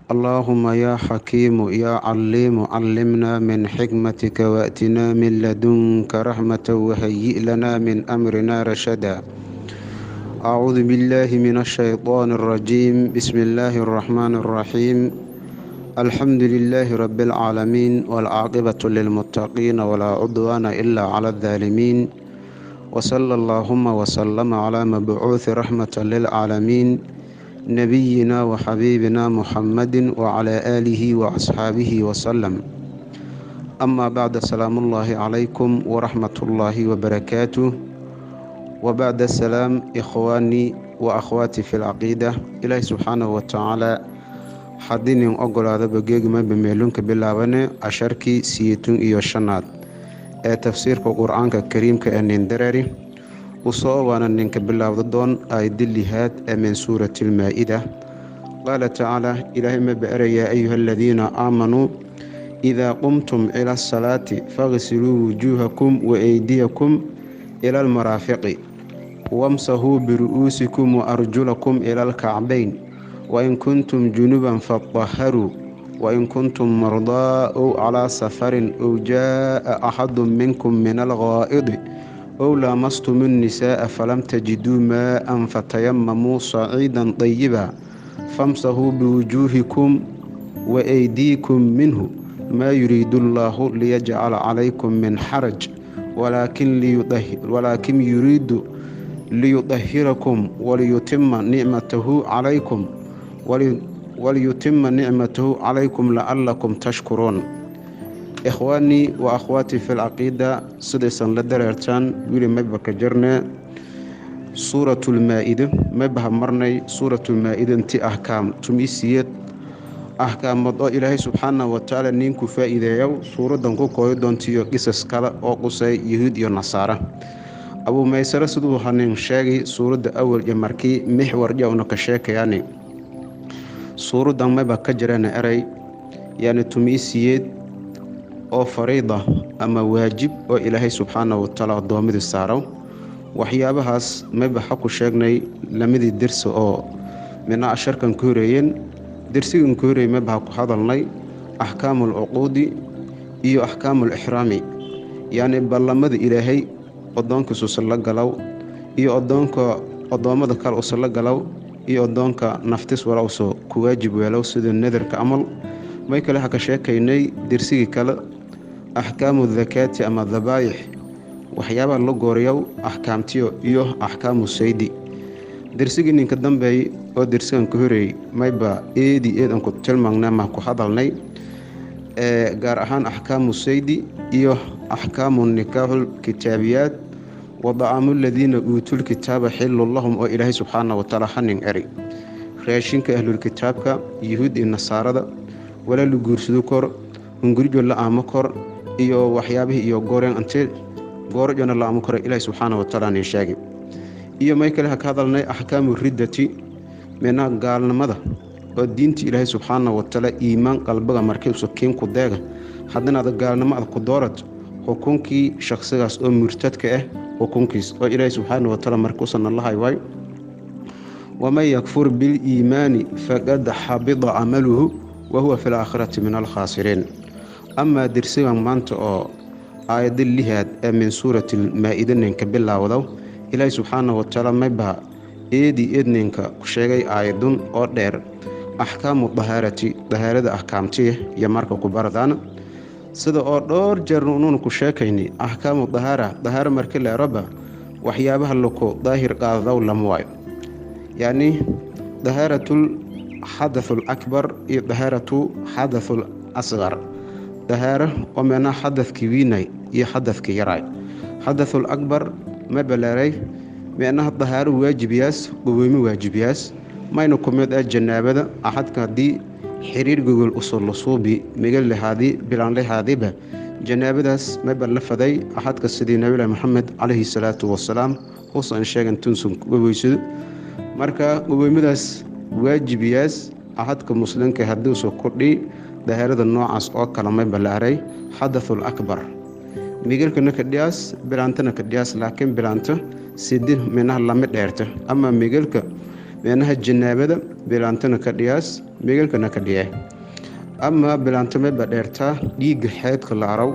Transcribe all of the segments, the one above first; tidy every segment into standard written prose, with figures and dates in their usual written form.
اللهم يا حكيم يا عليم علمنا من حكمتك وأتنا من لدنك رحمة وهيئ لنا من أمرنا رشدا. أعوذ بالله من الشيطان الرجيم. بسم الله الرحمن الرحيم. الحمد لله رب العالمين والعاقبة للمتقين ولا عدوان إلا على الظالمين، وصلى اللهم وسلم على مبعوث رحمة للعالمين نبينا وحبيبنا محمد وعلى آله وأصحابه وسلم. أما بعد، السلام الله عليكم ورحمة الله وبركاته. وبعد السلام إخواني وأخواتي في العقيدة، إلهي سبحانه وتعالى حدين أقول هذا بجيج ما بميلونك بالله عشركي سيتون إيو الشنات تفسير القرآن الكريم كأنين دراري وصوانا ننك بالله ضدون آي دليهات من سورة المائدة. قال تعالى: إلهي مبأر يا أيها الذين آمنوا إذا قمتم إلى الصلاة فاغسلوا وجوهكم وأيديكم إلى المرافق وامسحوا برؤوسكم وأرجلكم إلى الكعبين وإن كنتم جنبا فاطهروا وإن كنتم مرضى أو على سفر أو جاء أحد منكم من الغائط أو لامستم النساء فلم تجدوا ماء فتيمموا صعيدا طيبا فامسحوا بوجوهكم وأيديكم منه ما يريد الله ليجعل عليكم من حرج ولكن يريد ليطهركم وليتم نعمته عليكم لعلكم تشكرون. إخواني وأخواتي في العقيدة، سدسا لدريرتان ويلي مبكا جرنا سورة المائدة مبها مرني سورة المائدة انتي أحكام تميسيات أحكام مضاء إلهي سبحانه وتعالى نينكو فائدة يو سورة دنكو كويدون تيو قصص كلا وقصي يهود يونصارى. أبو ميسرة سدو هنين شاقي سورة أول جماركي محور جاونا كشاك يعني سورة دن مبكا جرنا أري يعني تميسيات oo fariida ama waajib oo ilaahay subxaanahu wa tacaala addoommada saaro. waxyaabahaas mabaxa ku sheegnay lamadii dersi oo mina asharkan ku horeeyeen. dersigan ku horeeyay mabaxa ku hadalnay axkaamul cuquudi iyo axkaamul ixraami, yani ballamada ilaahay addoonkiisu sala galaw iyo addoommada kale u sala galaw iyo addoonka naftis wala usoo ku waajib weelow sida nadarka amal. may kale ha ka sheekaynay dersigii kale axkaamu dakaati ama dabaayix, waxyaabaha la gooriyow axkaamtiyo iyo axkaamu saydi. dersigii ninka dambeeyey oo dersigan ka horeeyey mayba eedan ku tilmaangnay ma ku hadalnay gaar ahaan axkaamu saydi iyo axkaamu nikaaxul kitaabiyaat wa dacaamu aladiina uutul kitaaba xillu lahum oo ilaahay subxaanahu wa tacaala hanin eri raashinka ahlulkitaabka yuhuud iyo nasaarada wala la guursado kor hungurijo la aamo kor iyo waxyaabihii iyo gooreen ante goorjona la aamo kor ilaahay subxaanahu wa tacaala sheegay. iyo may kale ka hadalnay axkaamu riddati meena gaalnimada oo diinta ilaahay subxaanahu wa tacaala iimaan qalbiga markay u sokeen ku deega haddana gaalnimada ku doorad xukunkii shakhsigaas oo murtadka ah xukunkiis oo ilaahay subxaanahu wa tacaala markuu sanalahay way ومن يكفر بالإيمان فقد حبط عمله وهو في الآخرة من الخاسرين. أما درسيا مانت أو آيات الليهات من سورة المائدة ننك بالله وضو إلهي سبحانه وتعالى مبها إيدنك كشيغي آيادون أو دير أحكام طهارة أحكامتي يمارك كباردان سيدا أو دور جرنون كشيكيني أحكام طهارة مركلة ربا وحيابها لكو ظاهر قاضو لمواي، يعني طهارة الحدث الأكبر طهارة حدث الأصغر. طهارة ومعنى حدث كبيري حدث كيراي. حدث الأكبر ما بلاري معناها الطهارة واجبياس قويمي واجبياس ما ينكم يدى الجنابة أحد كدي حرير جوجل أصول لصوبي مجل هذه بلان له هذه به جنابة داس ما بلف ذي أحد كسيدي نبي محمد عليه الصلاة والسلام خصوصا شيئا تنسون وبيسد marka uweymadaas waajibiyaas ahadka muslimka hadii soo kordhi dahaarada noocaas oo kala may balaaray hadathul akbar migalkana ka dhiyaas bilaantana ka dhiyaas laakiin bilaanta sidii minaha lama dheerta ama migalka meenaha janaabada bilaantana ka dhiyaas meegalkana ka dhiye ama bilaanta may ba dheertaa dhiigga xeedka la araw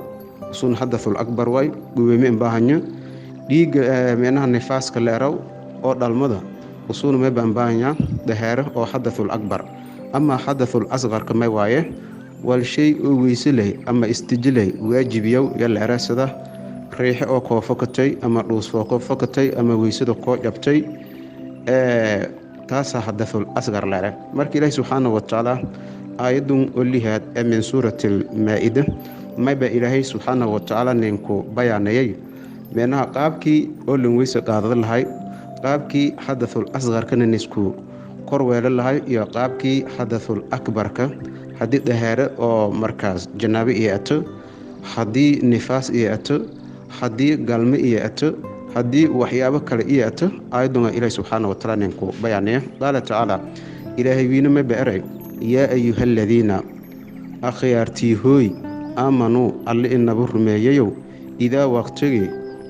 sun hadathul akbar way guweeme baahanya dhiigga meenaha nifaaska la araw oo dhalmada usuuna may baan baahanya dahaaro oo hadathul akbar ama hadathul asghar kamay waaye wal shay oo weyse leh ama istijlay waajibiyow yalla arasada riix oo koo fakatay ama dhuus oo koo fakatay ama weysada koo jabtay taas hadathul asghar la markii Ilaahay subhanahu wa ta'ala aayadun olihaad min suuratil maa'ida mayba Ilaahay subhanahu wa ta'ala ninku bayaanayay meenaha qaabkii oo lan weyse qaadada lahay qaabkii hadathul asghar kana nisku korweela lahay iyo qaabkii hadathul akbarka haddii dahaaro oo markaas janaabe iyo ato haddii nifaas iyo ato haddii galme iyo ato haddii waxyaabo kale iyo ato aayaduna Ilaahay subhanahu wa ta'ala ninku bayaanaya qaala ta'ala Ilaahay wiina ma baaray yaa ayyuhalladhiina akhyaartii hooy aamanuu alle inabu rumeeyayow idaa waqtigii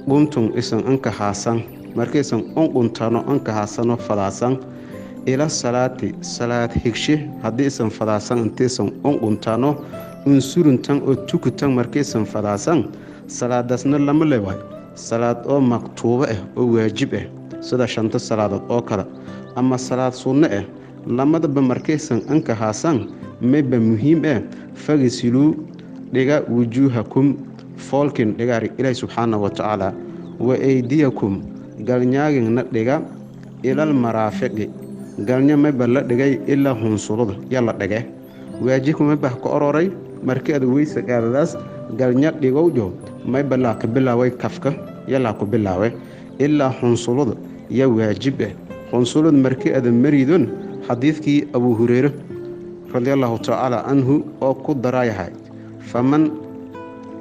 qumtum isan anka haasan markaysan unquntano anka haasano fadaasan ila salaati salaad higshe haddii isan fadaasan intaysan unquntano unsuruntan oo tukutan markaysan fadaasan salaadaasna lama leewahay salaad oo maktuubo oo waajib sida shanta salaadood oo kale ama salaad sunno lamadaba markaysan anka haasan mayba muhiim fagisiluu dhiga wujuuhakum foolkin dhigaari Ilaahay subhanahu wa ta'ala wa aydiyakum galnyaagina dhiga ilal maraafiqi galnya mayba la dhigay ilaa hunsulada yalla dhige waajibku mayba ka ororay markii aad weyse qaadadaas galnya dhigowjo mayba la ka bilaaway kafka yalla ku bilaaway ilaa hunsulada ya waajib hunsulada markii aad maridun xadiiskii Abu Hurayra radiyallahu ta'ala anhu oo ku daraayahay faman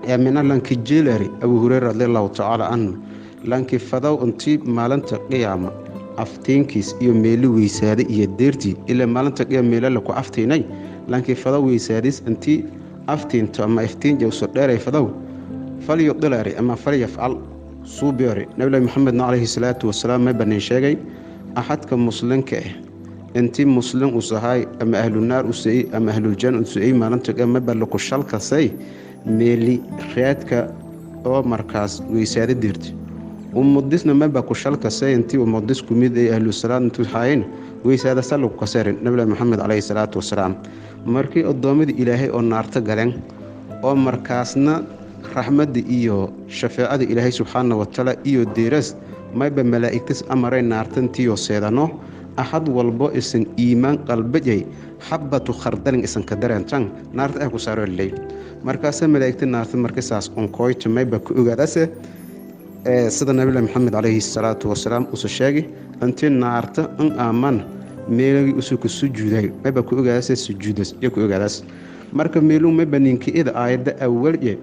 yamina lanki jeelari Abu Hurayra radiyallahu ta'ala anhu lanki fadaw intii maalinta qiyaama aftiinkiis iyo meeli weysaade iyo deerti ila maalinta qiyaama la ku aftiinay lanki fadaw weysaadis intii aftiinto ama aftiin jawso dheeray fadaw faliyo dilari ama faliyafal suubiyari nabi Muhammad alayhi salatu wasalaam ma banin sheegay ahadka muslimka intii muslim u sahay ama ahlul naar u saay ama ahlul janna u saay maalinta qiyaama bal ku shalkasay meeli raadka oo markaas weysaade deerti ummadisna ma ba ku shalkasay intii ummadis ku mid ay ahlul salaam intuu hayn weysaada sallu ka sarin nabi Muhammad alayhi salatu wasalaam markii adoomada Ilaahay oo naarta galeen oo markaasna raxmada iyo shafaacada Ilaahay subhanahu wa ta'ala iyo deeras mayba malaa'iktis amaray naartantiyo seedano ahad walbo isan iimaan qalbajay habatu khardalin isan ka darantan naarta ay ku saarolay markaas malaa'ikta naarta markaas onkoyto mayba ku ogaadase sida nabi Muhammad alayhi salatu wasalaam uu sheegay antii naarta an aaman meelagi uu ku sujuuday mayba ku ogaadase sujuudas iyo ku ogaadaas marka meeluu mayba ninki ida aayada awalje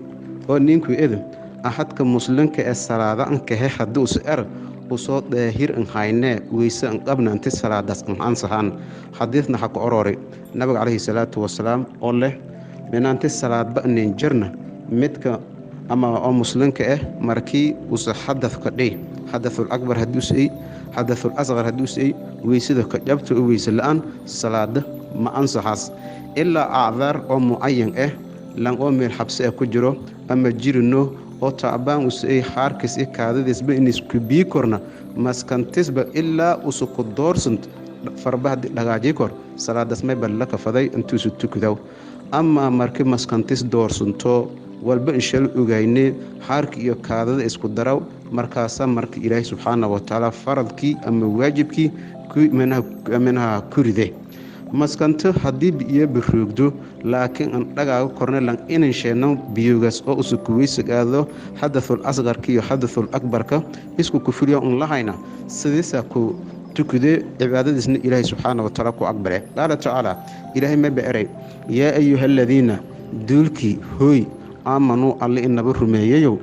oo ninku ida ahadka muslimka ee salaada an ka haduu soo daahir an hayne weyse an qabna inta salaadaas an ansahan xadiisna xaq orori nabiga alayhi salatu wasalaam oo leh menaanti salaad ba'nin jirna midka ama oo muslimka markii uu hadath ka dhig hadathul akbar haduu say hadathul asghar haduu say weysada ka jabto weyse la'aan salaada ma ansaxas illa a'dhar oo muayyan lan oo meel xabsi ku jiro ama jirino oo taabaan usay xarkis kaadadisba in isku bii korna maskantisba ilaa usuku doorsant farbahad dhagaaji kor salaadas may bal ka faday intuu su tukudaw ama markii maskantis doorsanto walba inshal ogayne xarki iyo kaadada isku daraw markaas markii Ilaahay subhanahu wa ta'ala faradki ama waajibki ku menaha kuride maskanta hadii biyo biroogdo laakiin an dhagaaga korne lan inay sheeno biyogas oo usuku weyse qaado hadathul asghar iyo hadathul akbarka isku ku furiyo on lahayna sidisa ku tukude cibaadadiisna Ilaahay subhanahu wa ta'ala ku aqbale qaala ta'ala Ilaahay ma baaray yaa ayyuhalladhiina dulki hooy aamanu alle inabu rumeeyayow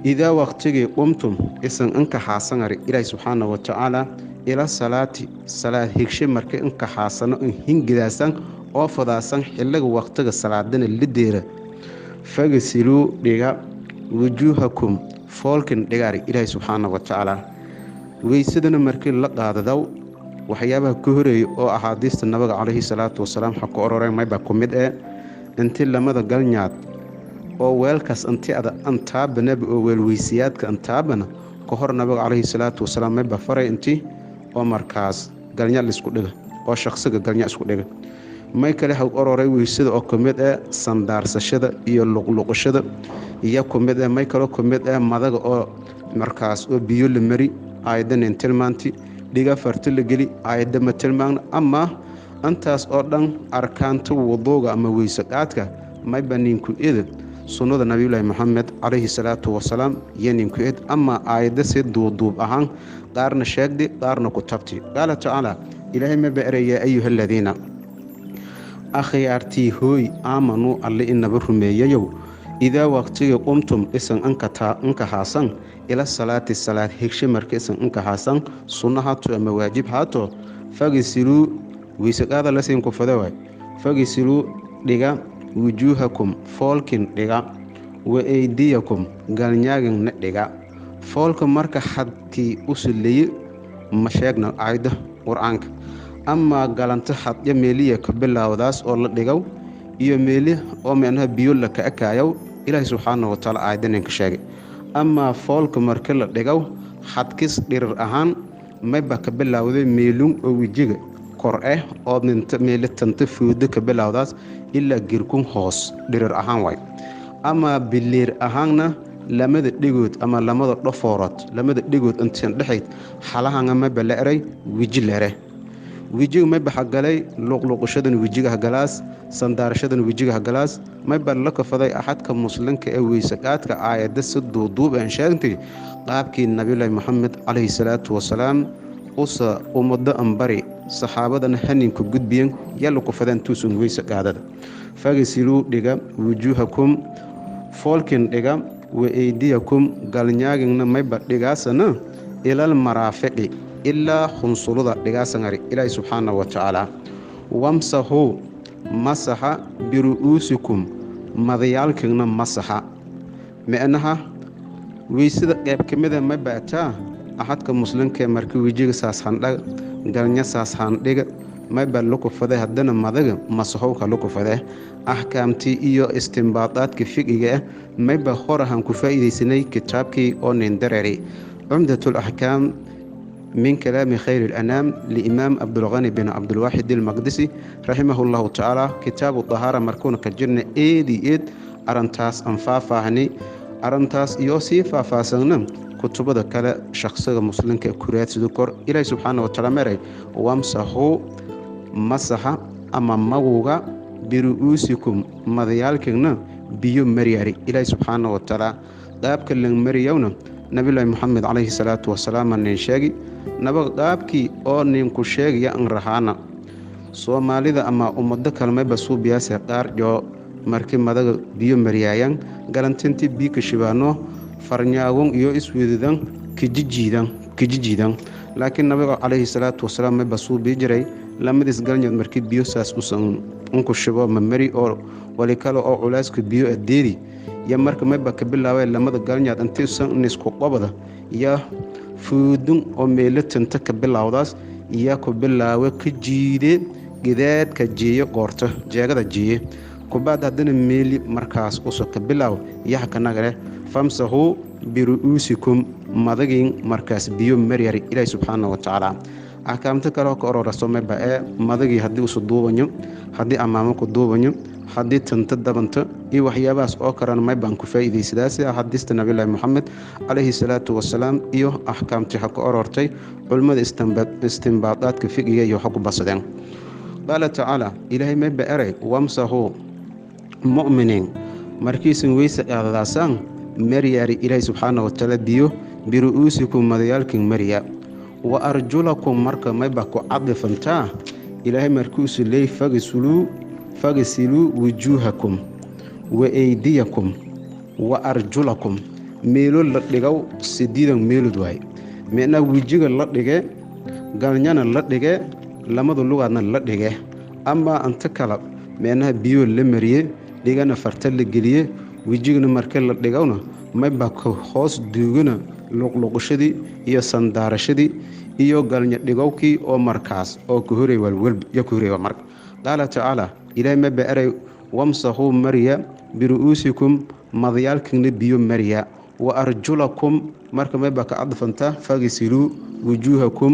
idaa waqtigii qumtum isan anka haasanari Ilaahay subhanahu wa ta'ala ila salaati salaad higshe markay inka haasano in hingidaasan oo fadaasan xilliga waqtiga salaadana lideera fagasilu dhiga wujuhakum foolkin dhigaari Ilaahay subhanahu wa ta'ala weysadana markii la qaadadaw waxyaabaha ka horeeyay oo axaadiista nabiga calayhi salaatu wasalaam waxa ku ororeen mayba ku mid intii lamada galnyaad oo weelkaas intii ada antaabanaba oo weelweysiyaadka antaabana ka hor nabiga calayhi salaatu wasalaam mayba faray intii oo markaas galnya laisku dhiga oo shaqsiga galnya isku dhiga may kale ha ororay weysada oo kamid sandaarsashada iyo luqluqashada iyo kamid may kale kamid madaga oo markaas oo biyo la mari aydan tilmaanti dhiga farti la gali ayda ma tilmaan ama antaas oo dhan arkaanta wuduuga ama weysa qaadka may baninku sunnada nabiyullaahi maxamed calayhi salaatu wasalaam yaninku ama ayda si duuduub ahaan qaarna sheegdi qaarna ku tabti qaala tacaala ilaahay ma ba'raya ayuha aladiina akhyaartii hooy aamanuu alle inaba rumeeyayow idaa waqtiga qumtum isan anka haasan ila salaati salaad hegshe marka isan anka haasan sunna haato ama waajib haato fagisiluu wiisaqaada lasiin ku fadawaay fagisiluu dhiga wujuuhakum foolkin dhiga wa eydiyakum galnyaagin dhiga foolka marka xadkii u suleeye ma sheegna aayada qur-aanka ama galanta xadya meeliya ka bilaawdaas oo la dhigow iyo meeli oo meenaha biyo la ka akaayow ilaahay subxaanahu watacaala aayadan ka sheegay ama foolka marka la dhigow xadkis dhirir ahaan mayba ka bilaawday meelun oo wejiga kor oo meeli tanta fuuda ka bilaawdaas ilaa girkun hoos dhirir ahaan way ama biliir ahaanna lamada dhigood ama lamada dhafoorad lamada dhigood intaan dhaxayd xalahanga mayba la eray weji lere wejiga mayba xagalay luqluqashadan wejiga hagalaas sandaarashadan wejiga hagalaas mayba la kafaday axadka muslimka ee weysaqaadka aayada si duuduub aan sheegtay qaabkii nabiyullaahi maxamed calayhi salaatu wasalaam usa ummado ambari saxaabadana haninka gudbiyeen yalla ku fadaan tuusun weysaqaadada fagisiluu dhiga wujuuhakum foolkin dhiga wa eydiyakum galnyaagina mayba dhigaasana ilal maraafiqi ilaa khunsulada dhigaasangari ilaahi subxaanahu watacaala wamsahu masaxa biru'uusikum madayaalkina masaxa micnaha weysada qayb ka mida ma baataa axadka muslimka markii wejiga saas handhaga galnya saas handhiga mayba laku faday haddana madaga masaxowka laku faday axkaamtii iyo istimbaadaadka fiqiga mayba horahan ku faa'iidaysanay kitaabkii oo nindareeri cumdatul axkaam من كلام خير الأنام لإمام عبد الغني بن عبد الواحد المقدسي رحمه الله تعالى كتاب الطهارة مركونة كجرنة إيد أرنتاس أنفافاهني أرنتاس يوسي فافاسنم كتبه كلا شخص مسلم ككوريات ذكر إلهي سبحانه وتعالى مري وامسحوا مسحا أما موغا برؤوسكم مذيالكنا بيو مرياري إلهي سبحانه وتعالى قاب كلن مريونا نبي الله محمد عليه الصلاة والسلام نشاقي نبغ قابكي أو نينكو شاقي أن رهانا soomaalida ama ummado kalmay basuu biyaasa qaar jo markii madaga biyo mariyayaan garantintii biika shibaano farnyaagon iyo isweedadan kijijiidan laakiin nabiga calayhi salaatu wasalaam may basuu bijiray lamadis galnyad markii biyo saas usan unku shibo mamari oo wali kale oo culeyska biyo adeedi ya marka mayba ka bilaabay lamada galnyad intii usan isku qabada ya fuudun oo meelatinta ka bilawdaas iya ku bilaawe ka jiide gidaad ka jiyo qoorto jeegada jiye kubaad hadana meeli markaas uso ka bilaaw yaha kanagale famsahu biruusikum madagin markaas biyo mariyari ilaahay subhanahu wa ta'ala ahkaamta kale oo ororso mayba madagi hadii uso duubanyo hadii amaamo ku duubanyo hadii tanta dabanta iyo waxyaabaas oo karan mayban ku faa'iideysadaas hadiista nabiga Muhammad alayhi salatu wasalaam iyo ahkaamta xaq orortay culimada istinbaadaadka fiqiga iyo xaq basadeen qala ta'ala ilaahay mayba aray wamsahu mu'minin markiisin weysa qaadadaasan mariyari ilaahay subhanahu wa ta'ala biyo biruusikum madayalkin mariya wa arjulakum marka mayba ku cadfanta ilaahay markiisu leey fagisiluu wujuuhakum wa eydiyakum wa arjulakum meelo la dhigow sidiidan meelud waay meena wejiga la dhige galnyana la dhige lamada lugaadna la dhige ama anta kala meena biyo la mariye dhigana farta la geliye wejigana marka la dhigowna mayba ka hoos duugana luqluqashadii iyo sandaarashadii iyo galnya dhigowkii oo markaas oo ku horay walwalb ya ku horay marka qaala tacaala ilaahay ma ba'aray wamsahu mariya biru'uusikum madiyaalkiina biyo mariya wa arjulakum marka ma baka adfanta fagisilu wujuhakum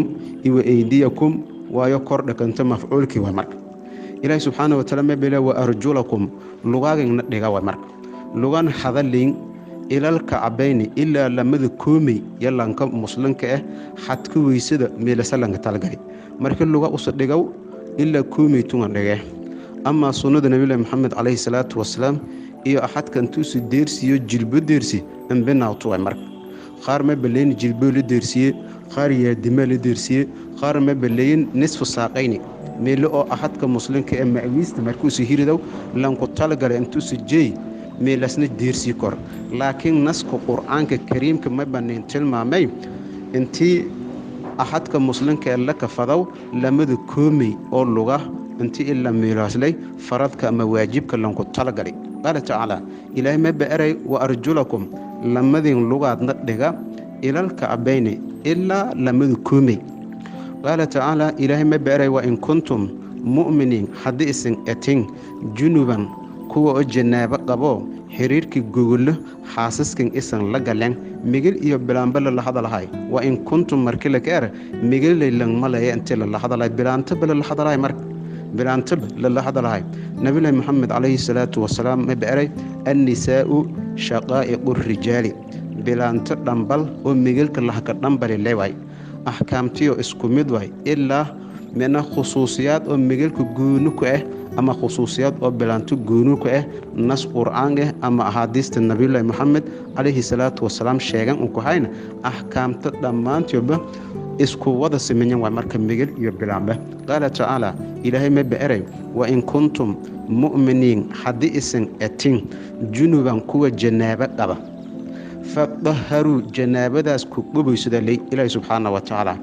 wa aydiyakum waayo kor dhakanta mafcuulkii waa marka ilaahay subxaanahu wa ta'aala ma bila wa arjulakum lugaagina dhiga waa marka lugan hadalin ilal kacbayni ilaa lamada koomay yalanka muslimka ah xadka weysada meelasalanka talgari markii luga usa dhigow ilaa koomay tunga dhige ama sunnada nabiga maxamed calayhi salaatu wasalaam iyo axadkan tuusi deersiyo jilbo deersi ambinaato way marka qaar ma baleyn jilbo la deersiye qaar yaadima la deersiye qaar ma baleyn nisfu saaqayni meelo oo axadka muslimka ee maawiista markuu si hiridow lanku talgale intuusi jeey meelasna deersi kor laakiin naska quraanka kariimka ma baneen tilmaamay intii axadka muslimka ee la kafadaw lamada koomay oo luga intii illa meelaslay faradka ama waajibka lanku talagalay qala taala ilaahay ma ba'aray wa arjulakum lamadin lugaadna dhiga ilal ka'bayni illa lamada koomay qala taala ilaahay ma ba'aray wa in kuntum mu'minin hadiisin atin junuban kuwa oo janaabo qabo xiriirkii gogol xaasaskan isan la galeen migil iyo bilaanbal la hadalahay wa in kuntum markii la gaar migil leelan malay inta la hadalay bilaanta bal la hadalay mark bilaanta la hadalay nabi muhammad alayhi salatu wasalaam ma baaray an-nisaa'u shaqaa'iqur rijaali bilaanta dambal oo migilka la ka dambari leeway ahkaamtiyo isku mid way ilaa mina khusuusiyad oo migilka gooni ku ah ama khusuusiyad oo bilaanto gooni ku ah nas quraan ah ama ahadiista nabi muhammad alayhi salatu wasalaam sheegan uu ku hayna ahkaamta dhamaantoodba isku wada sameeyeen waa marka migil iyo bilaanba qala taala ilaahay ma ba'aray wa in kuntum mu'minin hadii isan atin junuban kuwa janaaba qaba fadhaharu janaabadaas ku qubaysada ilaahay subhanahu wa ta'ala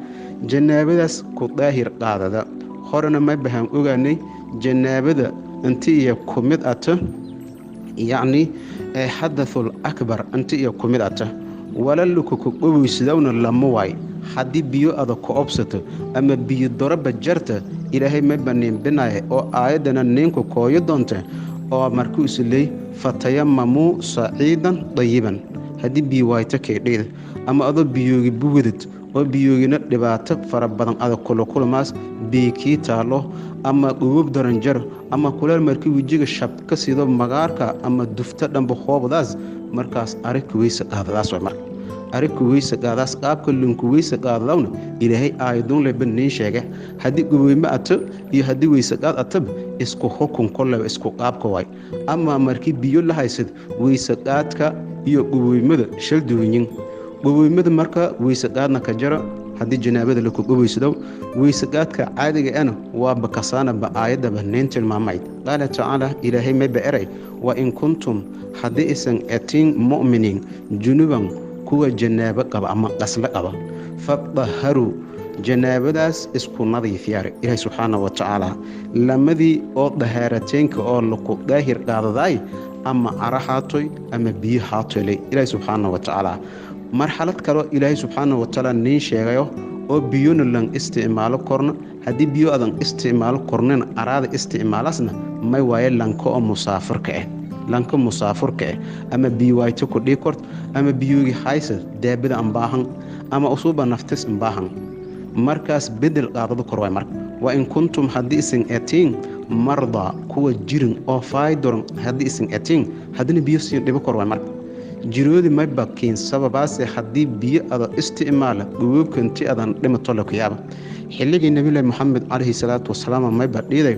janaabadaas ku daahir qaadada horena ma bahan ogaanay janaabada intii kumid ata yaani hadathul akbar intii kumid ata walaluku ku qubaysadawna lama way hadii biyo ada ku obsato ama biyo daraba jarta ilaahay ma baneen binaay oo aayadana ninku kooyo doonta oo markuu islay fatayammamu sa'iidan dayiban hadii biyo wayta keedheed ama ado biyoogi buwadid oo biyoogina dhibaato fara badan ada kulmaas beeki taalo ama qubub daranjar ama kuleel markii wajiga shabka sido magaarka ama dufta dhanba qoobadaas markaas arig weysa qaadadaas way marka arig weysa qaadaas qaabka lunku weysa qaadadawna ilaahay aayadun la baneen sheegay hadii qubeyma ato iyo hadii weysa qaad atab isku xukun kulay isku qaabka way ama markii biyo la haysid weysa qaadka iyo qubeymada shal duwin qubeymada marka weysa qaadna ka jara hadii janaabada la ku qubeysado weysa qaadka caadiga ana waa bakasaana ba aayada baneen tilmaamay qala taala ilaahay ma ba'aray wa in kuntum hadii isan atin mu'minin junuban kuwa janaaba qaba ama qasla qaba fadhaharu janaabadaas isku nadiif yaar ilaahay subhanahu wa ta'ala lamadii oo dahaarateynka oo la ku daahir qaadaday ama arahaatoy ama biyo haatoy ilaahay subhanahu wa ta'ala marxalad kale ilaahay subhanahu wa ta'ala nin sheegayo oo biyo lan isticmaalo korna hadii biyo adan isticmaalo korneen araada isticmaalasna may waaye lanka oo musaafirka ah lanka musaafirka ah ama biyo wayto ku dhikort ama biyoogi haysa daabada aan baahan ama usuba naftis aan baahan markaas bedel qaadado kor way marka wa in kuntum hadii isin atiin marda kuwa jirin oo faydoran hadii isin atiin hadina biyo si dhibo kor way marka jiroodi ma bakin sababaas hadii biyo ada isticmaala goobkanti adan dhimato la kiyaaba xilligii nabi muhammad alayhi salatu wasalaam ma badhiday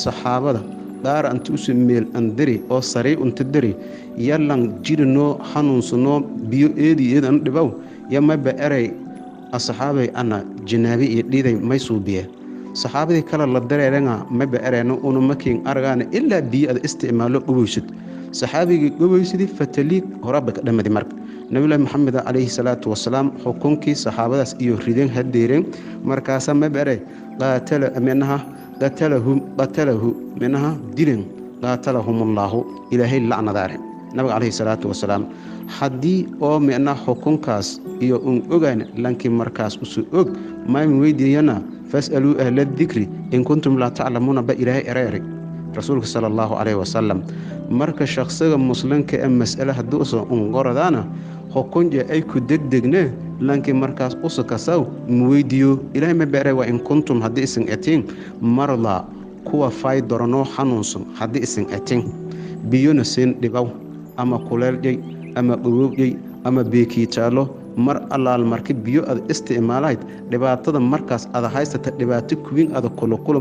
saxaabada qaar antu meel andiri oo saray unta dari yalan jirno hanuunsano biyo eedan dhibaw yama ba'aray asxaabay ana janaabi iyo dhiday may suubiye saxaabadii kala la dareeranga ma ba'arayno unu makin argaana illa biyo ada isticmaalo qubaysid saxaabigii qubaysidii fataliig horaba ka dhamadi marka nabi muhammad alayhi salatu wasalaam xukunkii saxaabadaas iyo rideen hadeereen markaas ma ba'aray qatalahu minha dilin qatalahum allah ilaahay la'nadaare nabiga calayhi salaatu wasalaam haddii oo micna xukunkaas iyo un ogaan lankii markaas usu og maymin weydiiyana fas'aluu ahla dikri in kuntum laa taclamuuna ba ilaahay ereeri rasuulka sala allahu calayhi wasalam marka shakhsiga muslimka ee mas'ale haddii usan ungoradaana xukunja ay ku degdegne lankii markaas usu kasaw ma weydiiyo ilaahay ma beeray waa in kuntum haddii isan etiin mardaa kuwa fay doranoo xanuunsan haddii isan etin biyona siin dhibaw ama kuleeljay ama dhowowjay ama beekiitaalo mar allaal marki biyo ad isticmaalayd dhibaatada markaas ada haysata dhibaato kuwiin ada kulukula